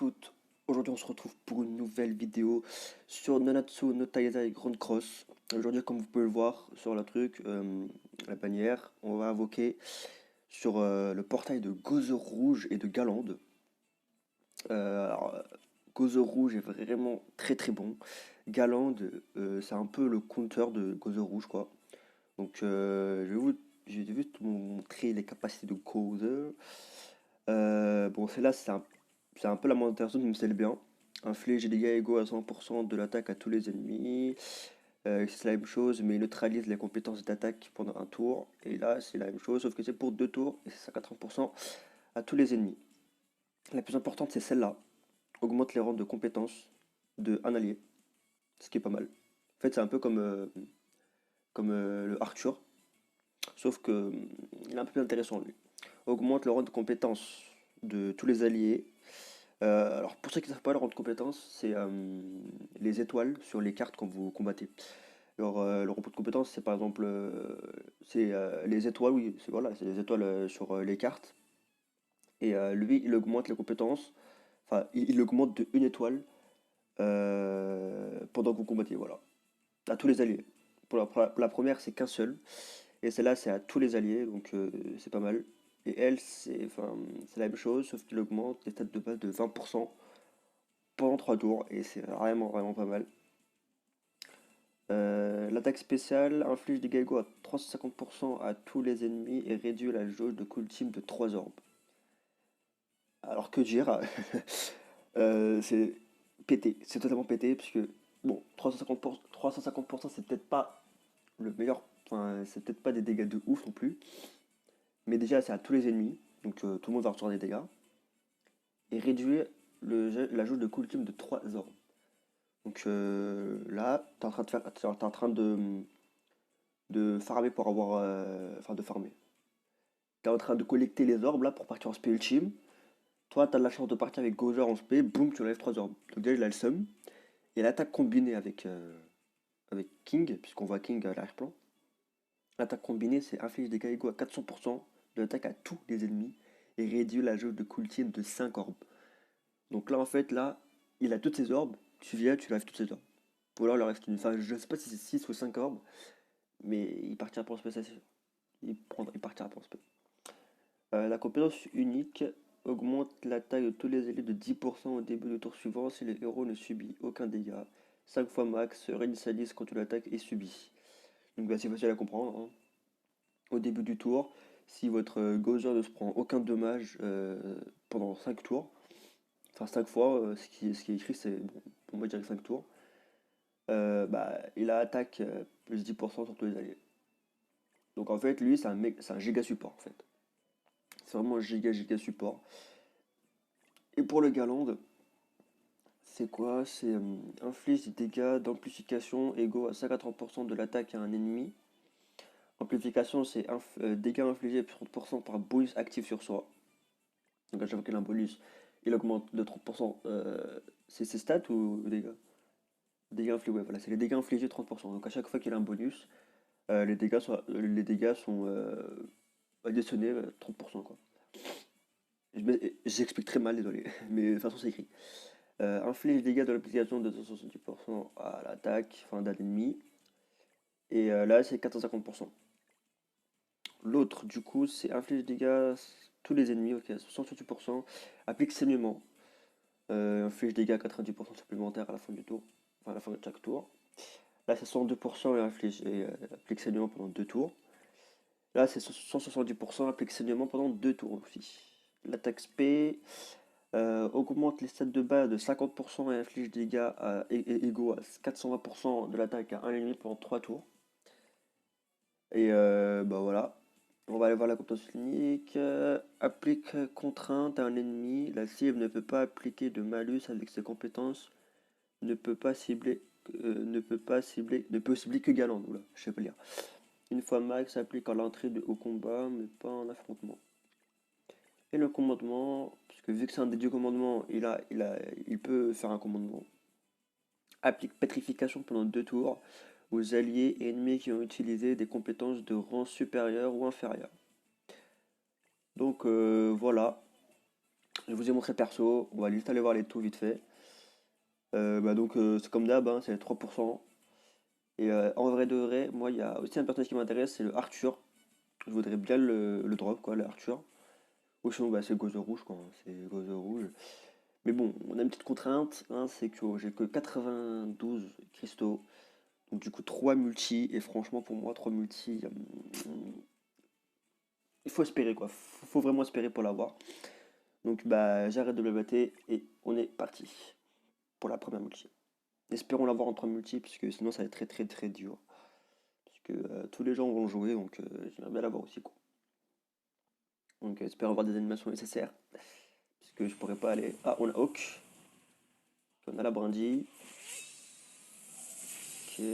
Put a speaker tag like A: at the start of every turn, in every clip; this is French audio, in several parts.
A: toutes. Aujourd'hui, on se retrouve pour une nouvelle vidéo sur Nanatsu no Taizai Grand Cross. Aujourd'hui, comme vous pouvez le voir sur le truc, la bannière, on va invoquer sur le portail de Gozo Rouge et de Galande. Gozo Rouge est vraiment très très bon. Galande, c'est un peu le counter de Gozo Rouge, quoi. Donc, je vais juste vous montrer les capacités de Gozo. Bon, celle-là, c'est un peu la moindre personne, mais c'est le bien. Inflige des dégâts égaux à 100% de l'attaque à tous les ennemis. C'est la même chose, mais il neutralise les compétences d'attaque pendant un tour. Et là, c'est la même chose, sauf que c'est pour deux tours, et c'est 50% à tous les ennemis. La plus importante, c'est celle-là. Augmente les rangs de compétences de un allié, ce qui est pas mal. En fait, c'est un peu comme le Arthur, sauf que il est un peu plus intéressant, lui. Augmente le rang de compétences de tous les alliés. Alors pour ceux qui ne savent pas, le rang de compétences, c'est les étoiles sur les cartes quand vous combattez. Alors le rang de compétences, c'est par exemple les étoiles, oui, c'est voilà, c'est les étoiles sur les cartes. Et lui, il augmente les compétences, enfin, il augmente de une étoile pendant que vous combattez, voilà. À tous les alliés. Pour la première, c'est qu'un seul. Et celle-là, c'est à tous les alliés, donc c'est pas mal. Et elle, c'est la même chose, sauf qu'il augmente les stats de base de 20% pendant 3 tours, et c'est vraiment, vraiment pas mal. L'attaque spéciale inflige des dégâts égaux à 350% à tous les ennemis et réduit la jauge de cool team de 3 orbes. Alors que dire, c'est pété, c'est totalement pété, puisque bon, 350%, c'est peut-être pas le meilleur, enfin, c'est peut-être pas des dégâts de ouf non plus, mais déjà c'est à tous les ennemis, donc tout le monde va recevoir des dégâts, et réduire la jauge de cool team de 3 orbes. Donc là, t'es en train de faire, t'es en train de farmer pour avoir, enfin de farmer. T'es en train de collecter les orbes là pour partir en spé ultime. Toi, t'as de la chance de partir avec Gozer en spé, boum, tu enlèves 3 orbes. Donc déjà, il a le sum. Et l'attaque combinée avec King, puisqu'on voit King à l'arrière-plan. L'attaque combinée, c'est inflige des dégâts égaux à 400% de l'attaque à tous les ennemis et réduit la jauge de cool team de 5 orbes. Donc là, en fait, là, il a toutes ses orbes. Tu viens, tu lèves toutes ses orbes. Ou alors, il leur reste une. Enfin, je sais pas si c'est 6 ou 5 orbes, mais il partira pour le spé, ça c'est sûr. Il partira pour le spé. La compétence unique augmente l'attaque de tous les alliés de 10% au début du tour suivant si le héros ne subit aucun dégât. 5 fois max, réinitialise quand l'attaque est subie. Donc bah, c'est facile à comprendre, hein. Au début du tour, si votre Gozer ne se prend aucun dommage pendant 5 tours, enfin 5 fois, ce qui est écrit c'est, bon, pour moi je dirais 5 tours, bah, il a attaque plus 10% sur tous les alliés. Donc en fait, lui, c'est un giga support en fait. C'est vraiment un giga support. Et pour le Galande, c'est quoi? C'est inflige des dégâts d'amplification égaux à 50% de l'attaque à un ennemi. Amplification, c'est dégâts infligés plus 30% par bonus actif sur soi. Donc à chaque fois qu'il a un bonus, il augmente de 30%. C'est ses stats ou dégâts? Dégâts infligés, ouais, voilà, c'est les dégâts infligés 30%. Donc à chaque fois qu'il a un bonus, les dégâts sont additionnés 30%, quoi. J'explique très mal, désolé, mais de toute façon c'est écrit. Inflige des dégâts de l'application de 270% à l'attaque, enfin d'un ennemi. Et là, c'est 450%. L'autre, du coup, c'est inflige des dégâts tous les ennemis, ok, 68%. Applique saignement. Inflige des dégâts 90% supplémentaires à la fin du tour. Enfin, à la fin de chaque tour. Là, c'est 102% et applique saignement pendant 2 tours. Là, c'est 170%, applique saignement pendant 2 tours aussi. L'attaque spé augmente les stats de base de 50% et inflige des dégâts égaux à 420% de l'attaque à un ennemi pendant 3 tours. Et bah voilà. On va aller voir la compétence unique. Applique contrainte à un ennemi. La cible ne peut pas appliquer de malus avec ses compétences. Ne peut pas cibler. Ne peut cibler que Galant. Oula, je sais pas lire. Une fois max, applique à l'entrée au combat, mais pas en affrontement. Et le commandement, puisque vu que c'est un des deux commandements, il peut faire un commandement. Applique pétrification pendant 2 tours aux alliés et ennemis qui ont utilisé des compétences de rang supérieur ou inférieur. Donc voilà. Je vous ai montré le perso, on va juste aller voir les taux vite fait. C'est comme d'hab, hein, c'est les 3%. Et en vrai de vrai, moi il y a aussi un personnage qui m'intéresse, c'est le Arthur. Je voudrais bien le drop, quoi, le Arthur. Ou sinon, bah, c'est Gozo Rouge, quoi, hein, c'est Gozo Rouge. Mais bon, on a une petite contrainte, hein, c'est que j'ai que 92 cristaux. Donc du coup, 3 multi, et franchement, pour moi, 3 multi, il faut espérer, quoi. Faut vraiment espérer pour l'avoir. Donc bah, j'arrête de me battre et on est parti pour la première multi. Espérons l'avoir en 3 multi, parce que sinon ça va être très très très dur. Parce que tous les gens vont jouer, donc j'aimerais bien l'avoir aussi, quoi. Donc j'espère avoir des animations nécessaires. Parce que je pourrais pas aller. Ah, on a Hawk. On a la brindille. Ok.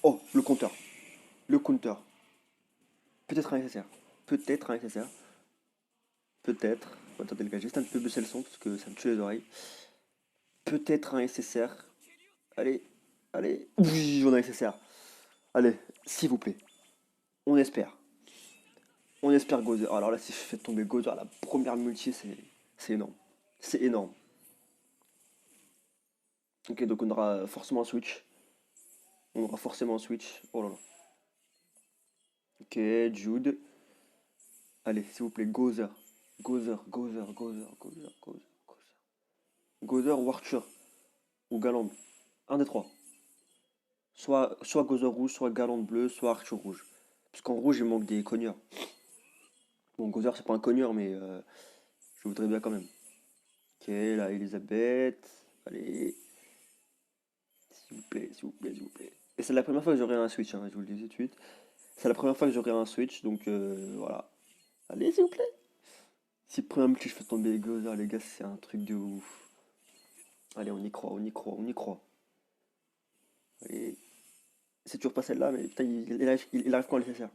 A: Oh, le compteur. Le counter. Peut-être un nécessaire. Peut-être un nécessaire. Peut-être. Attendez les gars, juste un peu baisser le son parce que ça me tue les oreilles. Peut-être un nécessaire. Allez. Allez. Oui, on a un nécessaire. Allez, s'il vous plaît. On espère. On espère Gozer. Alors là, si je fais tomber Gozer à la première multi, c'est énorme. C'est énorme. Ok, donc on aura forcément un switch. On aura forcément un switch. Oh là là. Ok, Jude. Allez, s'il vous plaît, Gozer. Gozer, Gozer, Gozer, Gozer, Gozer, Gozer. Gozer ou Arthur. Ou Galande. Un des trois. Soit Gozer rouge, soit Galande bleu, soit Arthur rouge. Parce qu'en rouge, il manque des cogneurs. Bon, Gozer, c'est pas un cogneur, mais je voudrais bien quand même. Ok, là, Elisabeth. Allez, s'il vous plaît, s'il vous plaît, s'il vous plaît. Et c'est la première fois que j'aurai un Switch, hein, je vous le dis tout de suite. C'est la première fois que j'aurai un Switch, donc voilà. Allez, s'il vous plaît. Si premier multi je fais tomber les Gozer, les gars, c'est un truc de ouf. Allez, on y croit, on y croit, on y croit. Allez. C'est toujours pas celle-là, mais putain, il arrive quand le nécessaire.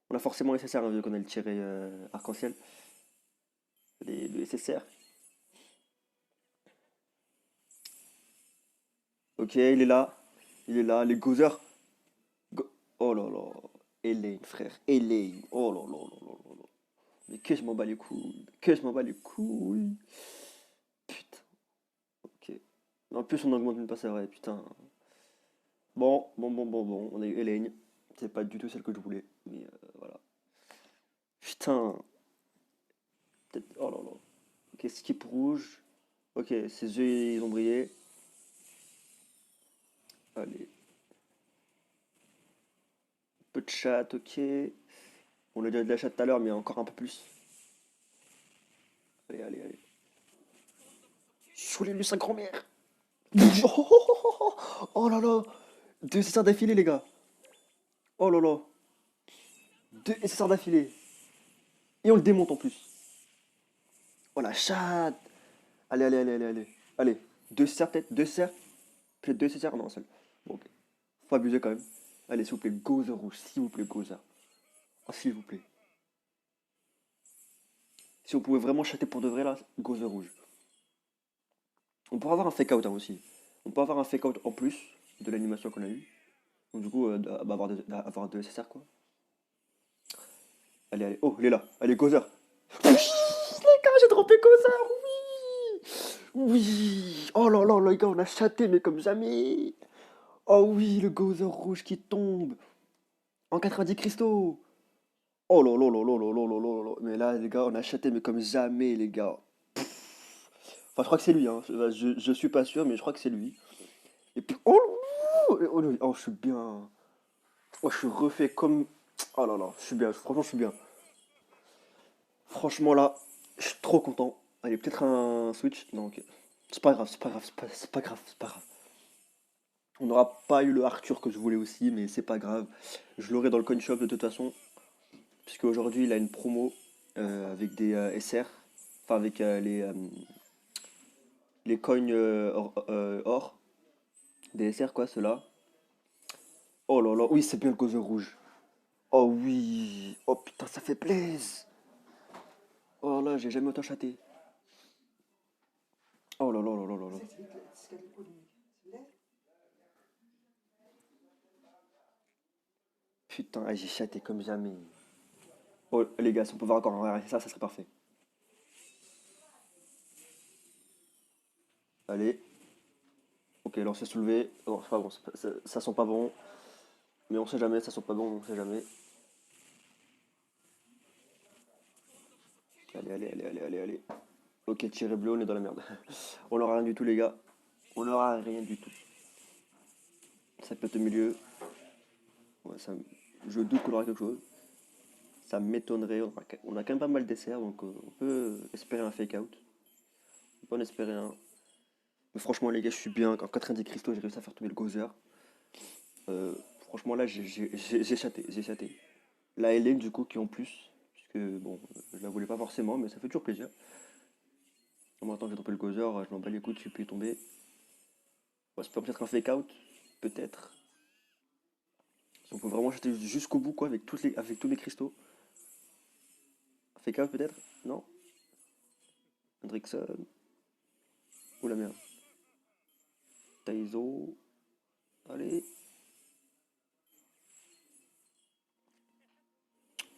A: On a forcément le nécessaire, hein, vu qu'on a le tiré arc-en-ciel. Le SSR. Ok, il est là. Il est là. Les Gozer. Oh là là. Elaine, frère. Elaine. Oh là là là là là là. Mais que je m'en bats les couilles. Que je m'en bats les couilles. Putain. Ok. En plus, on augmente une passe, c'est vrai. Putain. Bon. On a eu Elaine. C'est pas du tout celle que je voulais. Mais voilà. Putain. Oh là là. Ok, skip rouge. Ok, ses yeux, ils ont brillé. Allez. Peu de chat, ok. On a déjà de la chatte tout à l'heure, mais encore un peu plus. Allez. Soulez-lui sa grand-mère. Oh là là. Deux SSR d'affilée, les gars. Oh là là. Deux SSR d'affilée. Et on le démonte en plus. Oh la chatte. Allez. Allez. Deux SSR peut-être. Deux SSR. Peut-être deux SSR. Non, un seul. Bon, ok. Faut abuser quand même. Allez, s'il vous plaît, Gozer rouge. S'il vous plaît, Gozer. Oh, s'il vous plaît. Si on pouvait vraiment chatter pour de vrai là, Gozer rouge. On pourrait avoir un fake out, hein, aussi. On peut avoir un fake out en plus de l'animation qu'on a eue. Donc du coup, avoir deux SSR quoi. Allez. Oh, il est là. Allez, Gozer. Oui, les gars, j'ai droppé Gozer. Oui. Oh là là, les gars, on a chaté, mais comme jamais. Oh oui, le Gozer rouge qui tombe. En 90 cristaux. Oh là là là là là là là là là. Mais là, les gars, on a chaté, mais comme jamais, les gars. Enfin, je crois que c'est lui, hein. Je suis pas sûr, mais je crois que c'est lui. Et puis, oh, je suis bien. Oh, je suis refait comme. Oh là là, je suis bien. Franchement, je suis bien. Franchement, là, je suis trop content. Allez, peut-être un Switch. Non, ok. C'est pas grave, c'est pas grave, c'est pas grave. On n'aura pas eu le Arthur que je voulais aussi, mais c'est pas grave. Je l'aurai dans le coin shop de toute façon, puisque aujourd'hui il a une promo avec des SR, enfin avec les coins or, des SR quoi, ceux-là. Oh là là, oui, c'est bien le gauze rouge. Oh oui, oh putain, ça fait plaisir. Oh là, j'ai jamais autant chaté. Oh là là là là là là. Putain, ah, j'ai chaté comme jamais. Oh les gars, si on pouvait encore arrêter ça, ça serait parfait. Allez. Ok, alors c'est soulevé. Oh, c'est pas bon, ça sent pas bon. Mais on sait jamais, ça sent pas bon, on sait jamais. Allez, allez, allez, allez, allez, allez. Ok, tiré bleu, on est dans la merde. On n'aura rien du tout, les gars. On n'aura rien du tout. Ça pète au milieu. Ouais, je doute qu'on aura quelque chose. Ça m'étonnerait. On a quand même pas mal d'essais, donc on peut espérer un fake out. On peut en espérer un. Mais franchement, les gars, je suis bien. En 90 cristaux, j'ai réussi à faire tomber le Gozer. Euh, Franchement, là, j'ai chaté. J'ai chaté. La Hélène, du coup, qui en plus. Puisque, bon, je la voulais pas forcément, mais ça fait toujours plaisir. En même temps, j'ai tombé le Gozer, je m'en bats les couilles, je suis plus tombé. Ouais, ça peut peut-être un fake out. Peut-être. Si on peut vraiment chater jusqu'au bout, quoi, avec tous les cristaux. Un fake out, peut-être? Non? Hendrickson. Ou la merde. Taizo. Allez.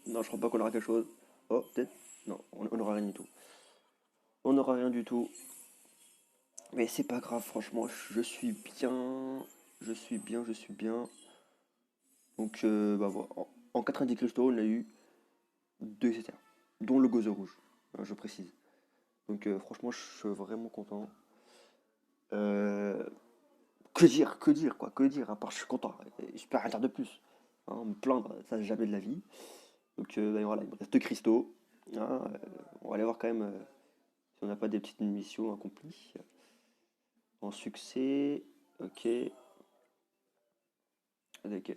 A: Non, je crois pas qu'on aura quelque chose. Oh, peut-être. Non, on aura rien du tout. On n'aura rien du tout. Mais c'est pas grave, franchement, je suis bien. Je suis bien, je suis bien. Donc, bah voilà. En 90 cristaux, on a eu deux ETR, dont le gauze rouge, hein, je précise. Donc, franchement, je suis vraiment content. Euh, que dire, quoi, que dire, à part je suis content. Je peux rien dire de plus. Hein, me plaindre, ça jamais de la vie. Donc, bah, voilà, il me reste deux cristaux. Hein, on va aller voir quand même si on n'a pas des petites missions accomplies. En succès, ok. Ok,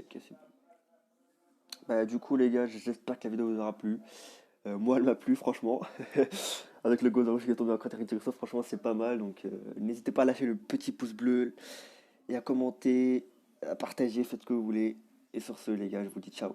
A: bah, du coup, les gars, j'espère que la vidéo vous aura plu. Moi, elle m'a plu, franchement. Avec le Golden Rouge qui est tombé en cratère, franchement, c'est pas mal. Donc, n'hésitez pas à lâcher le petit pouce bleu et à commenter, à partager, faites ce que vous voulez. Et sur ce, les gars, je vous dis ciao.